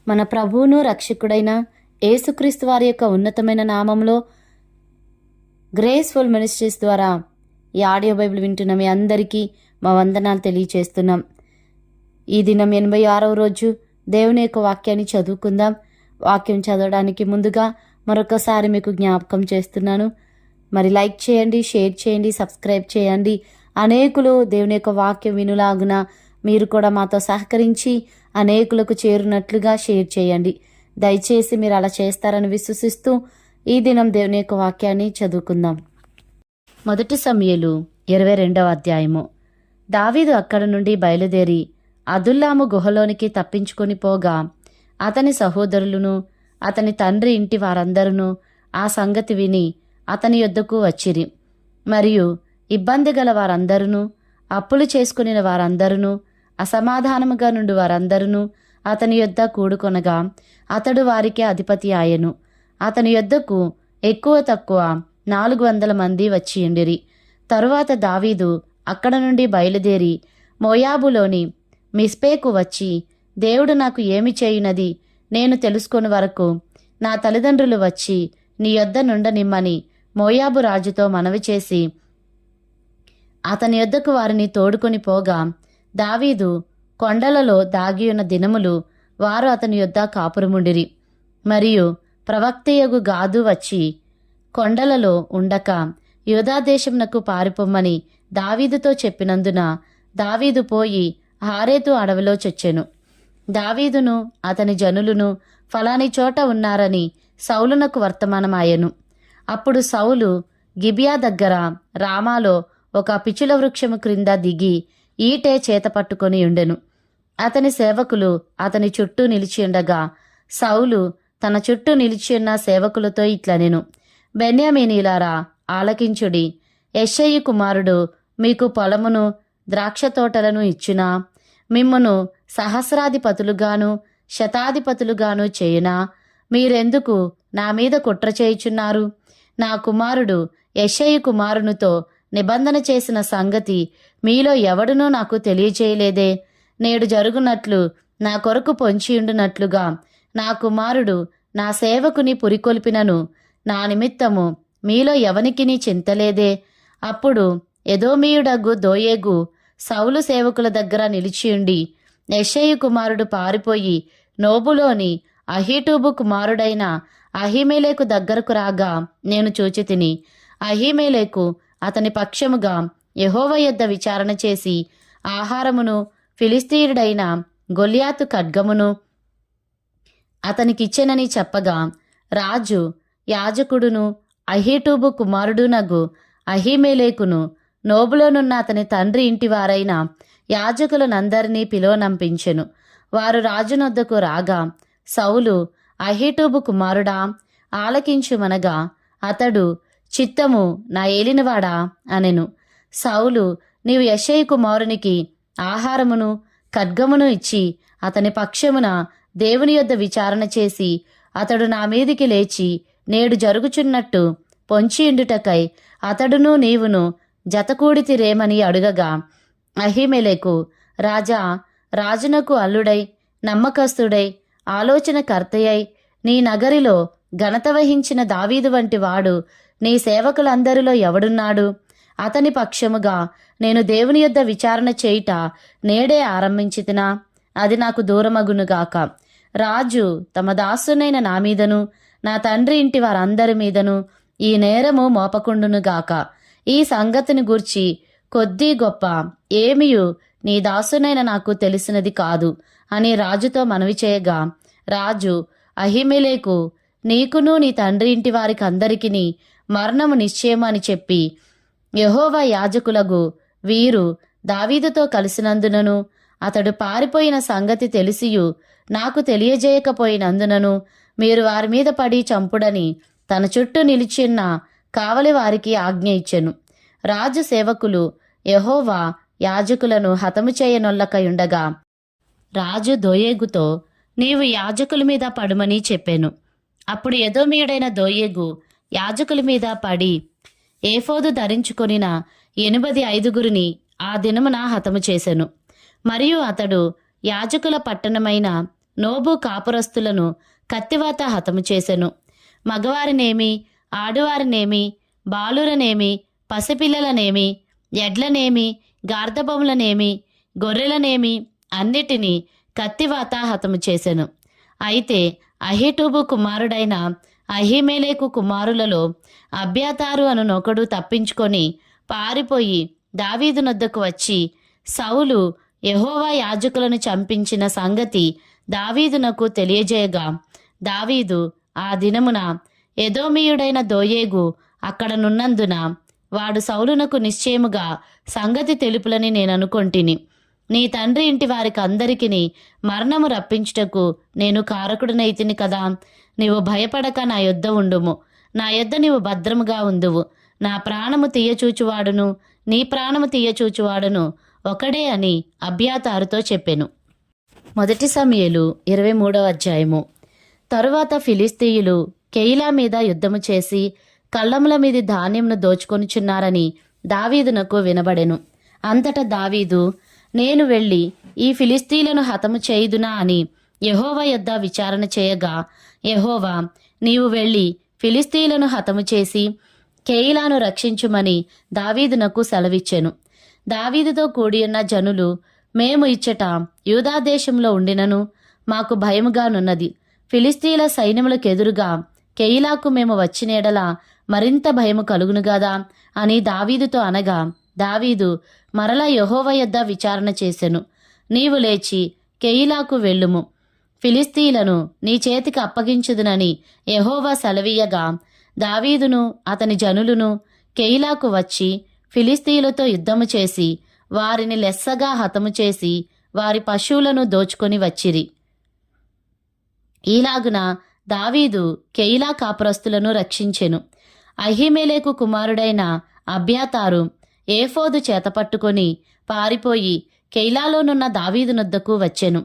మన ప్రభువును రక్షకుడైన యేసుక్రీస్తు వారి యొక్క ఉన్నతమైన నామంలో గ్రేస్ఫుల్ మినిస్ట్రీస్ ద్వారా ఈ ఆడియో బైబిల్ వింటున్న మీ అందరికీ మా వందనాలు తెలియచేస్తున్నాం. ఈ దినం 86వ రోజు దేవుని యొక్క వాక్యాన్ని చదువుకుందాం. వాక్యం చదవడానికి ముందుగా మరొకసారి మీకు జ్ఞాపకం చేస్తున్నాను. మరి లైక్ చేయండి, షేర్ చేయండి, సబ్స్క్రైబ్ చేయండి. అనేకులు దేవుని యొక్క వాక్యం వినులాగున మీరు కూడా మాతో సహకరించి అనేకులకు చేరునట్లుగా షేర్ చేయండి. దయచేసి మీరు అలా చేస్తారని విశ్వసిస్తూ ఈ దినం దేవుని యొక్క వాక్యాన్ని చదువుకుందాం. 1 సమూయేలు 22వ అధ్యాయము. దావీదు అక్కడ నుండి బయలుదేరి అదుల్లాము గుహలోనికి తప్పించుకొని పోగా అతని సహోదరులను అతని తండ్రి ఇంటి వారందరూ ఆ సంగతి విని అతని యొద్దకు వచ్చిరి. మరియు ఇబ్బంది గల వారందరూ, అప్పులు చేసుకుని వారందరూ, అసమాధానముగా నుండి వారందరూ అతని యొద్ద కూడుకొనగా అతడు వారికి అధిపతి ఆయను. అతని యొద్దకు ఎక్కువ తక్కువ 400 మంది వచ్చియుండిరి. తరువాత దావీదు అక్కడ నుండి బయలుదేరి మోయాబులోని మిస్పేకు వచ్చి, దేవుడు నాకు ఏమి చేయునది నేను తెలుసుకొని వరకు నా తల్లిదండ్రులు వచ్చి నీ యొద్ద నుండనిమ్మని మోయాబు రాజుతో మనవి చేసి అతని యొద్దకు వారిని తోడుకొని పోగా, దావీదు కొండలలో దాగియున్న దినములు వారు అతని యొద్ద కాపురముండిరి. మరియు ప్రవక్తయగు గాదు వచ్చి కొండలలో ఉండక యూదాదేశమునకు పారిపోమ్మని దావీదుతో చెప్పినందున దావీదు పోయి హారేతు అడవిలో చొచ్చెను. దావీదును అతని జనులును ఫలాని చోట ఉన్నారని సౌలునకు వర్తమానమాయెను. అప్పుడు సౌలు గిబియా దగ్గర రామాలో ఒక పిచుల వృక్షము క్రింద దిగి ఈటె చేత పట్టుకొని ఉండెను. అతని సేవకులు అతని చుట్టూ నిలిచియుండగా సౌలు తన చుట్టూ నిలిచియున్న సేవకులతో ఇట్లనెను, బెన్యామీనీలారా ఆలకించుడి. యెష్షయి కుమారుడు మీకు పొలమును ద్రాక్ష తోటలను ఇచ్చునా? మిమ్మును సహస్రాధిపతులుగాను శతాధిపతులుగాను చేయునా? మీరెందుకు నా మీద కుట్ర చేయుచున్నారు? నా కుమారుడు యెష్షయి కుమారునితో నిబంధన చేసిన సంగతి మీలో ఎవడునూ నాకు తెలియచేయలేదే. నేడు జరుగునట్లు నా కొరకు పొంచియుండునట్లుగా నా కుమారుడు నా సేవకుని పురికొల్పినను నా నిమిత్తము మీలో ఎవనికిని చింతలేదే. అప్పుడు ఎదోమీయుడగు దోయేగు సౌలు సేవకుల దగ్గర నిలిచియుండి, యెష్షయి కుమారుడు పారిపోయి నోబులోని అహీటూబు కుమారుడైన అహీమెలెకు దగ్గరకు రాగా నేను చూచితిని. అహీమెలెకు అతని పక్షముగా యెహోవా యొద్ద విచారణ చేసి ఆహారమును ఫిలిస్తీయుడైన గొల్యాతు ఖడ్గమును అతనికిచ్చెనని చెప్పగా, రాజు యాజకుడును అహీటూబు కుమారుడునగు అహీమెలెకును నోబులోనున్న అతని తండ్రి ఇంటివారైన యాజకులనందరినీ పిలువనంపించెను. వారు రాజునొద్దకు రాగా సౌలు, అహీటూబు కుమారుడా ఆలకించుమనగా అతడు, చిత్తము నా ఏలినవాడా అనెను. సౌలు, నీవు యెష్షయి కుమారునికి ఆహారమును ఖడ్గమును ఇచ్చి అతని పక్షమున దేవుని యొద్ద విచారణ చేసి అతడు నా మీదికి లేచి నేడు జరుగుచున్నట్టు పొంచియుండుటకై అతడును నీవును జతకూడితిరేమని అడుగగా, అహీమెలెకు, రాజా, రాజునకు అల్లుడై నమ్మకస్తుడై ఆలోచనకర్తయై నీ నగరిలో ఘనత వహించిన దావీదు వంటి వాడు నీ సేవకులందరిలో ఎవడున్నాడు? అతని పక్షముగా నేను దేవుని యొద్ద విచారణ చేయుట నేడే ఆరంభించితినా? అది నాకు దూరమగునుగాక. రాజు తమ దాసునైన నా మీదను నా తండ్రి ఇంటి వారందరి మీదను ఈ నేరము మోపకుండునుగాక. ఈ సంగతిని గూర్చి కొద్దీ గొప్ప ఏమియు నీ దాసునైన నాకు తెలిసినది కాదు అని రాజుతో మనవి చేయగా, రాజు అహీమెలెకు, నీకును నీ తండ్రి ఇంటి వారికి అందరికిని మరణము నిశ్చయము అని చెప్పి, యెహోవా యాజకులగు వీరు దావీదుతో కలిసినందునను అతడు పారిపోయిన సంగతి తెలిసియు నాకు తెలియజేయకపోయినందునను మీరు వారి మీద పడి చంపుడని తన చుట్టూ నిలిచిన్న కావలి వారికి ఆజ్ఞ ఇచ్చెను. రాజు సేవకులు యెహోవా యాజకులను హతము చేయనొల్లకయుండగా రాజు దోయేగుతో, నీవు యాజకుల మీద పడుమని చెప్పెను. అప్పుడు ఎదోమీయుడైన దోయేగు యాజకుల మీద పడి ఏఫోదు ధరించుకొనిన 85 ఆ దినమున హతము చేసెను. మరియు అతడు యాజకుల పట్టణమైన నోబు కాపురస్తులను కత్తివాత హతము చేసెను. మగవారినేమి, ఆడువారినేమి, బాలురనేమి, పసిపిల్లలనేమి, ఎడ్లనేమి, గార్ధబములనేమి, గొర్రెలనేమి అన్నిటినీ కత్తివాత హతము చేసెను. అయితే అహీటూబు కుమారుడైన అహీమెలెకు కుమారులలో అబ్యాతారు అనునొకడు తప్పించుకొని పారిపోయి దావీదు నొద్దకు వచ్చి, సౌలు యెహోవా యాజకులను చంపించిన సంగతి దావీదునకు తెలియజేయగా, దావీదు ఆ దినమున ఎదోమీయుడైన దోయేగు అక్కడనున్నందున వాడు సౌలునకు నిశ్చయముగా సంగతి తెలుపులని నేననుకొంటిని. నీ తండ్రి ఇంటి వారికి అందరికిని మరణము రప్పించుటకు నేను కారకుడనైతిని కదా. నీవు భయపడక నా యొద్ద ఉండుము. నా యొద్ద నీవు భద్రముగా ఉందువు. నా ప్రాణము తీయచూచువాడును నీ ప్రాణము తీయచూచువాడును ఒకడే అని అబ్యాతారుతో చెప్పెను. 1 సమూయేలు 23వ అధ్యాయము. తరువాత ఫిలిస్తీయులు కెయిలా మీద యుద్ధము చేసి కళ్ళముల మీది ధాన్యమును దోచుకొనుచున్నారని దావీదునకు వినబడెను. అంతటా దావీదు, నేను వెళ్ళి ఈ ఫిలిస్తీయులను హతము చేయుదునా అని యెహోవా యొద్ద విచారణ చేయగా, యెహోవా, నీవు వెళ్ళి ఫిలిస్తీయులను హతము చేసి కెయిలాను రక్షించుమని దావీదునకు సెలవిచ్చెను. దావీదుతో కూడియున్న జనులు, మేము ఇచ్చట యూదాదేశంలో ఉండినను మాకు భయముగానున్నది. ఫిలిస్తీయుల సైన్యములకెదురుగా కెయిలాకు మేము వచ్చినేడల మరింత భయము కలుగును గదా అని దావీదుతో అనగా, దావీదు మరలా యెహోవా యొద్ద విచారణ చేసెను. నీవు లేచి కెయిలాకు వెళ్ళుము, ఫిలిస్తీయులను నీ చేతికి అప్పగించుదునని యెహోవా సెలవీయగా, దావీదును అతని జనులును కెయిలాకు వచ్చి ఫిలిస్తీయులతో యుద్ధము చేసి వారిని లెస్సగా హతము చేసి వారి పశువులను దోచుకొని వచ్చిరి. ఈలాగున దావీదు కెయిలా కాపురస్తులను రక్షించెను. అహీమెలెకు కుమారుడైన అబ్యాతారు ఏఫోదు చేతపట్టుకొని పారిపోయి కెయిలాలోనున్న దావీదునొద్దకు వచ్చెను.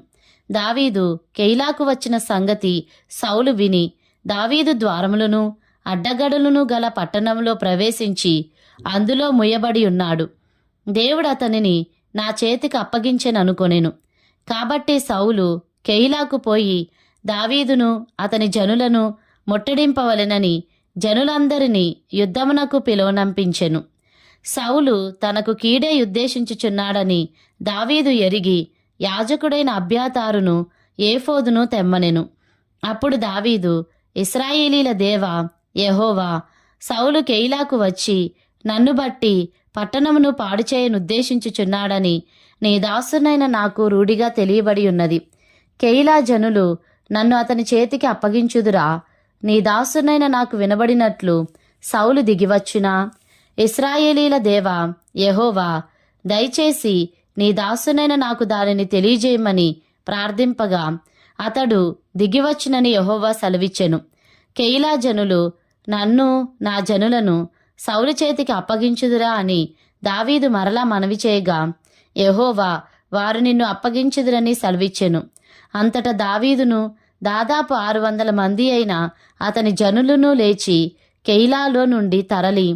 దావీదు కెయిలాకు వచ్చిన సంగతి సౌలు విని దావీదు ద్వారములను అడ్డగడులను గల పట్టణంలో ప్రవేశించి అందులో ముయ్యబడి ఉన్నాడు. దేవుడు అతనిని నా చేతికి అప్పగించెననుకొనెను. కాబట్టి సౌలు కెయిలాకు పోయి దావీదును అతని జనులను ముట్టడింపవలెనని జనులందరినీ యుద్ధమునకు పిలువనంపించెను. సౌలు తనకు కీడే ఉద్దేశించుచున్నాడని దావీదు ఎరిగి యాజకుడైన అబ్యాతారును ఏఫోదును తెమ్మనెను. అప్పుడు దావీదు, ఇశ్రాయేలీల దేవా యెహోవా, సౌలు కెయిలాకు వచ్చి నన్ను బట్టి పట్టణమును పాడుచేయనుద్దేశించుచున్నాడని నీ దాసునైన నాకు రూఢిగా తెలియబడి ఉన్నది. కెయిలా జనులు నన్ను అతని చేతికి అప్పగించుదురా? నీ దాసునైన నాకు వినబడినట్లు సౌలు దిగివచ్చునా? ఇశ్రాయేలీల దేవా యెహోవా, దయచేసి నీ దాసునైన నాకు దానిని తెలియజేయమని ప్రార్థింపగా అతడు దిగివచ్చునని యెహోవా సెలవిచ్చెను. కెయిలా జనులు నన్ను నా జనులను సౌలు చేతికి అప్పగించుదురా అని దావీదు మరలా మనవి చేయగా, యెహోవా, వారు నిన్ను అప్పగించుదురని సెలవిచ్చెను. అంతటా దావీదును దాదాపు 600 మంది అయిన అతని జనులను లేచి కెయిలాలో నుండి తరలి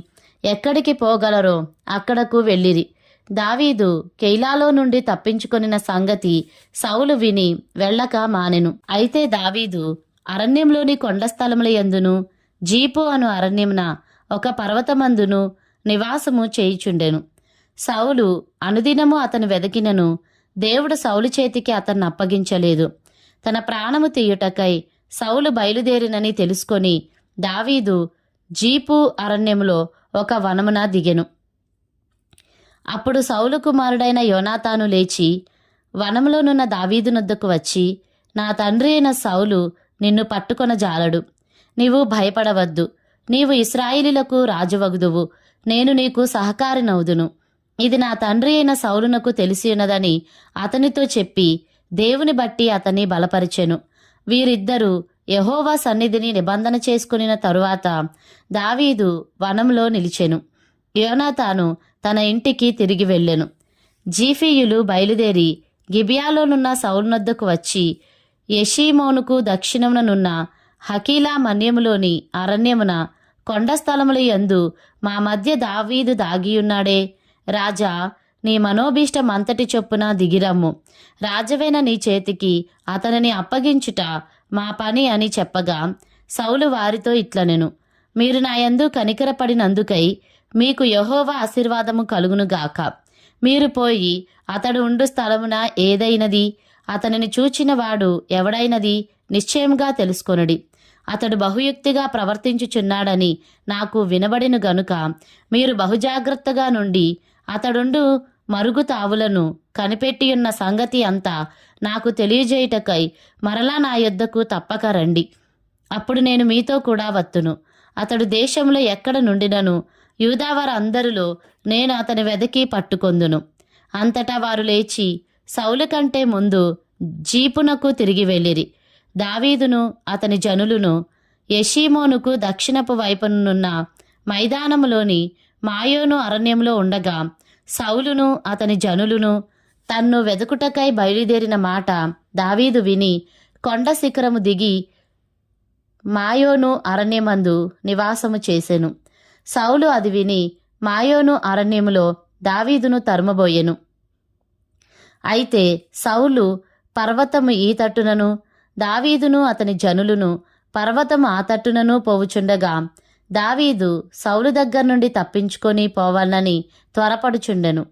ఎక్కడికి పోగలరో అక్కడకు వెళ్ళిరి. దావీదు కెయిలాలో నుండి తప్పించుకొనిన సంగతి సౌలు విని వెళ్ళక మానెను. అయితే దావీదు అరణ్యంలోని కొండ స్థలముల యందును జీపు అను అరణ్యమున ఒక పర్వతమందును నివాసము చేయుచుండెను. సౌలు అనుదినము అతను వెదకినను దేవుడు సౌలు చేతికి అతన్ని అప్పగించలేదు. తన ప్రాణము తీయుటకై సౌలు బయలుదేరినని తెలుసుకొని దావీదు జీపు అరణ్యములో ఒక వనమున దిగెను. అప్పుడు సౌలు కుమారుడైన యోనాతాను లేచి వనములోనున్న దావీదునొద్దకు వచ్చి, నా తండ్రి అయిన సౌలు నిన్ను పట్టుకొనజాలడు. నీవు భయపడవద్దు. నీవు ఇశ్రాయేలీలకు రాజువగుదువు. నేను నీకు సహకారినవుదును. ఇది నా తండ్రి అయిన సౌలునకు తెలిసి ఉన్నదని అతనితో చెప్పి దేవుని బట్టి అతన్ని బలపరిచెను. వీరిద్దరూ యెహోవా సన్నిధిని నిబంధన చేసుకునిన తరువాత దావీదు వనంలో నిలిచెను. యోనాతాను తన ఇంటికి తిరిగి వెళ్ళెను. జీఫీయులు బయలుదేరి గిబియాలోనున్న సౌలునొద్దకు వచ్చి యెషీమోనుకు దక్షిణముననున్న హకీలా మన్యములోని అరణ్యమున కొండ స్థలముల యందు మా మధ్య దావీదు దాగియున్నాడే. రాజా, నీ మనోభీష్టం అంతటి చొప్పున దిగిరమ్ము. రాజవైన నీ చేతికి అతనిని అప్పగించుట మా పని అని చెప్పగా సౌలు వారితో ఇట్లనెను, మీరు నా యందు కనికరపడినందుకై మీకు యెహోవా ఆశీర్వాదము కలుగునుగాక. మీరు పోయి అతడు ఉండు స్థలమున ఏదైనది అతనిని చూచినవాడు ఎవడైనది నిశ్చయముగా తెలుసుకొనుడి. అతడు బహుయుక్తిగా ప్రవర్తించుచున్నాడని నాకు వినబడిన గనుక మీరు బహుజాగ్రత్తగా నుండి అతడుండు మరుగు తావులను కనిపెట్టియున్న సంగతి అంతా నాకు తెలియజేయుటకై మరలా నా యొద్దకు తప్పక రండి. అప్పుడు నేను మీతో కూడా వత్తును. అతడు దేశంలో ఎక్కడ నుండినను యూదావారు అందరిలో నేను అతని వెదకి పట్టుకొందును. అంతటా వారు లేచి సౌలు కంటే ముందు జీపునకు తిరిగి వెళ్ళిరి. దావీదును అతని జనులును యెషీమోనుకు దక్షిణపు వైపునున్న మైదానములోని మాయోను అరణ్యంలో ఉండగా సౌలును అతని జనులును తన్ను వెదుకుటకై బయలుదేరిన మాట దావీదు విని కొండ శిఖరము దిగి మాయోను అరణ్యమందు నివాసము చేసెను. సౌలు అది విని మాయోను అరణ్యములో దావీదును తరుమబోయెను. అయితే సౌలు పర్వతము ఈ తట్టునను దావీదును అతని జనులును పర్వతము ఆ తట్టునను పోవుచుండగా దావీదు సౌలు దగ్గర నుండి తప్పించుకొని పోవాలని త్వరపడుచుండెను.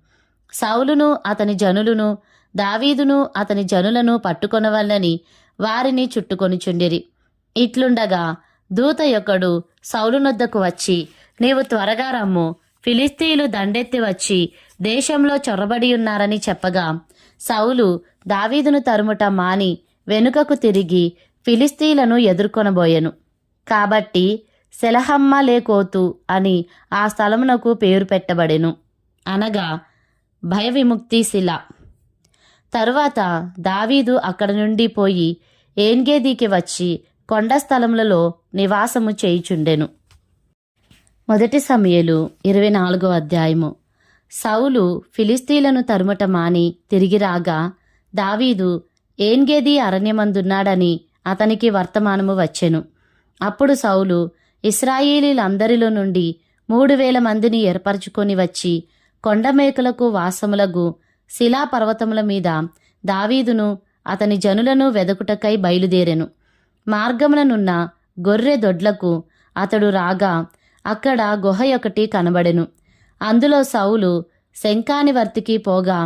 సౌలును అతని జనులును దావీదును అతని జనులను పట్టుకొనవల్లని వారిని చుట్టుకొనిచుండిరి. ఇట్లుండగా దూత యొక్కడు సౌలునొద్దకు వచ్చి, నీవు త్వరగా రమ్ము, ఫిలిస్తీయులు దండెత్తి వచ్చి దేశంలో చొరబడి ఉన్నారని చెప్పగా సౌలు దావీదును తరుముట మాని వెనుకకు తిరిగి ఫిలిస్తీయులను ఎదుర్కొనబోయెను. కాబట్టి సెలహమ్మ లేకోతు అని ఆ స్థలమునకు పేరు పెట్టబడెను, అనగా భయవిముక్తి శిల. తరువాత దావీదు అక్కడ నుండి పోయి ఏన్గేదీకి వచ్చి కొండ స్థలములలో నివాసము చేయుచుండెను. 1 సమూయేలు 24వ అధ్యాయము. సౌలు ఫిలిస్తీయులను తరుమట మాని తిరిగి రాగా దావీదు ఏన్గేదీ అరణ్యమందున్నాడని అతనికి వర్తమానము వచ్చెను. అప్పుడు సౌలు ఇశ్రాయేలీలందరిలో నుండి 3000 మందిని ఏర్పరచుకొని వచ్చి కొండమేకలకు వాసములగు శిలాపర్వతముల మీద దావీదును అతని జనులను వెదకుటకై బయలుదేరెను. మార్గముననున్న గొర్రె దొడ్లకు అతడు రాగా అక్కడ గుహయొకటి కనబడెను. అందులో సౌలు శంఖానివర్తికి పోగా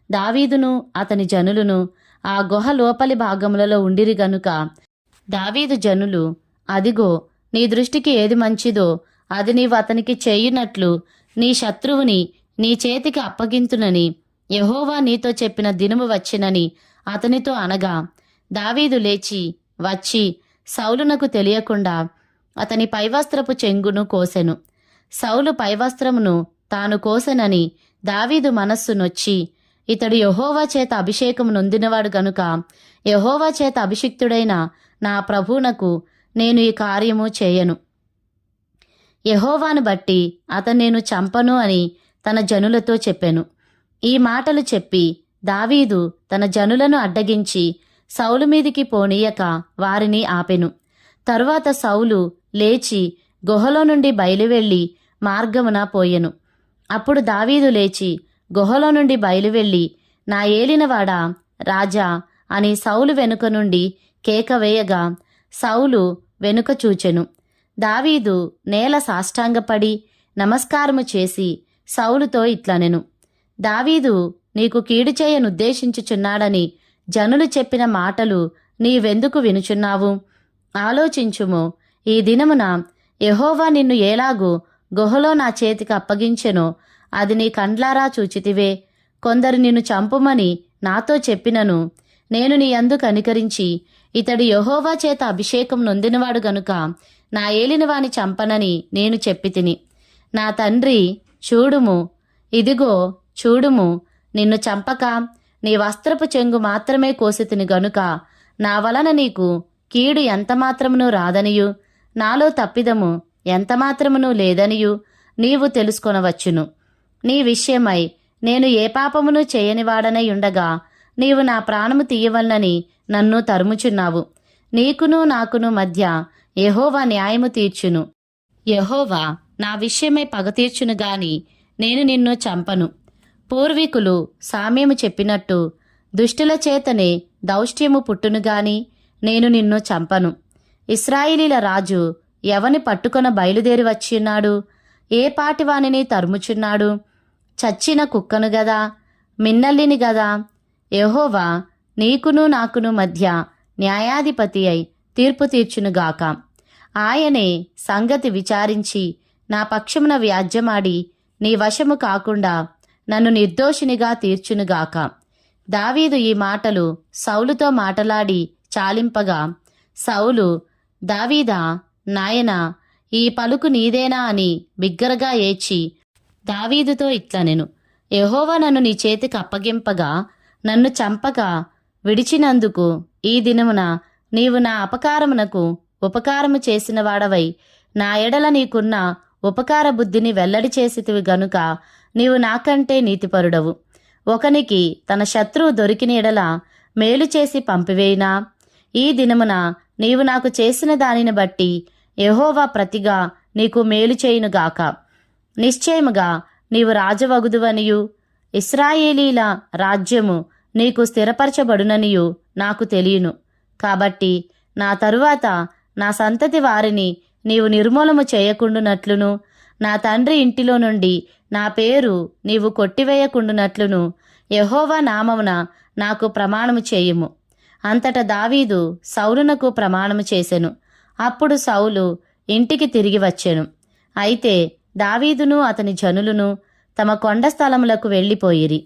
దావీదును అతని జనులను ఆ గుహ లోపలి భాగములలో ఉండిరి గనుక దావీదు జనులు, అదిగో నీ దృష్టికి ఏది మంచిదో అది నీవు అతనికి చేయునట్లు నీ శత్రువుని నీ చేతికి అప్పగింతునని యెహోవా నీతో చెప్పిన దినము వచ్చినని అతనితో అనగా దావీదు లేచి వచ్చి సౌలునకు తెలియకుండా అతని పైవస్త్రపు చెంగును కోసెను. సౌలు పైవస్త్రమును తాను కోసెనని దావీదు మనస్సు నొచ్చి, ఇతడు యెహోవా చేత అభిషేకము నొందినవాడు గనుక యెహోవా చేత అభిషిక్తుడైన నా ప్రభువునకు నేను ఈ కార్యము చేయను. యెహోవాను బట్టి అతను నేను చంపను అని తన జనులతో చెప్పెను. ఈ మాటలు చెప్పి దావీదు తన జనులను అడ్డగించి సౌలు మీదికి పోనీయక వారిని ఆపెను. తరువాత సౌలు లేచి గుహలో నుండి బయలువెళ్ళి మార్గమున పోయెను. అప్పుడు దావీదు లేచి గుహలో నుండి బయలువెళ్ళి, నా ఏలినవాడా, రాజా అని సౌలు వెనుక నుండి కేక వేయగా సౌలు వెనుక చూచెను. దావీదు నేల సాష్టాంగపడి నమస్కారము చేసి సౌలుతో ఇట్లనెను, దావీదు నీకు కీడు చేయనుద్దేశించుచున్నాడని జనులు చెప్పిన మాటలు నీవెందుకు వినుచున్నావు? ఆలోచించుము. ఈ దినమున యెహోవా నిన్ను ఎలాగూ గుహలో నా చేతికి అప్పగించెనో అది నీ కండ్లారా చూచితివే. కొందరు నిన్ను చంపుమని నాతో చెప్పినను నేను నీ యందు కనికరించి ఇతడు యెహోవా చేత అభిషేకం నొందినవాడు గనుక నా ఏలినవాని చంపనని నేను చెప్పితిని. నా తండ్రి, చూడుము, ఇదిగో చూడుము, నిన్ను చంపక నీ వస్త్రపు చెంగు మాత్రమే కోసితిని గనుక నా వలన నీకు కీడు ఎంతమాత్రమును రాదనియు నాలో తప్పిదము ఎంతమాత్రమును లేదనియు నీవు తెలుసుకొనవచ్చును. నీ విషయమై నేను ఏ పాపమును చేయనివాడనై ఉండగా నీవు నా ప్రాణము తీయవలనని నన్ను తరుముచున్నావు. నీకును నాకును మధ్య యెహోవా న్యాయము తీర్చును. యెహోవా నా విషయమై పగ తీర్చును గాని నేను నిన్ను చంపను. పూర్వీకులు సామ్యము చెప్పినట్టు దుష్టుల చేతనే దౌష్ట్యము పుట్టును గాని నేను నిన్ను చంపను. ఇశ్రాయేలీల రాజు ఎవని పట్టుకొన బయలుదేరి వచ్చియున్నాడు? ఏ పాటివానిని తరుముచున్నాడు? చచ్చిన కుక్కను గదా, మిన్నల్లిని గదా. యెహోవా నీకును నాకును మధ్య న్యాయాధిపతి అయి తీర్పు తీర్చునుగాక. ఆయనే సంగతి విచారించి నా పక్షమున వ్యాజ్యమాడి నీ వశము కాకుండా నన్ను నిర్దోషినిగా తీర్చునుగాక. దావీదు ఈ మాటలు సౌలుతో మాటలాడి చాలింపగా సౌలు, దావీదా, నాయనా, ఈ పలుకు నీదేనా అని బిగ్గరగా ఏడ్చి దావీదుతో ఇట్లనెను, యెహోవా నన్ను నీ చేతికి అప్పగింపగా నన్ను చంపక విడిచినందుకు ఈ దినమున నీవు నా అపకారమునకు ఉపకారము చేసిన వాడవై నా ఎడల నీకున్న ఉపకార బుద్ధిని వెల్లడి చేసితివి గనుక నీవు నాకంటే నీతిపరుడవు. ఒకనికి తన శత్రువు దొరికిన ఎడల మేలు చేసి పంపివేయినా, ఈ దినమున నీవు నాకు చేసిన దానిని బట్టి యెహోవా ప్రతిగా నీకు మేలు చేయునుగాక. నిశ్చయముగా నీవు రాజవగుదువనియు ఇశ్రాయేలీల రాజ్యము నీకు స్థిరపరచబడుననియు నాకు తెలియను. కాబట్టి నా తరువాత నా సంతతి వారిని నీవు నిర్మూలము చేయకుండునట్లును, నా తండ్రి ఇంటిలో నుండి నా పేరు నీవు కొట్టివేయకుండునట్లును యెహోవా నామమున నాకు ప్రమాణము చేయుము. అంతటా దావీదు సౌలునకు ప్రమాణము చేసెను. అప్పుడు సౌలు ఇంటికి తిరిగి వచ్చెను. అయితే దావీదును అతని జనులును తమ కొండ స్థలములకు వెళ్ళిపోయిరి.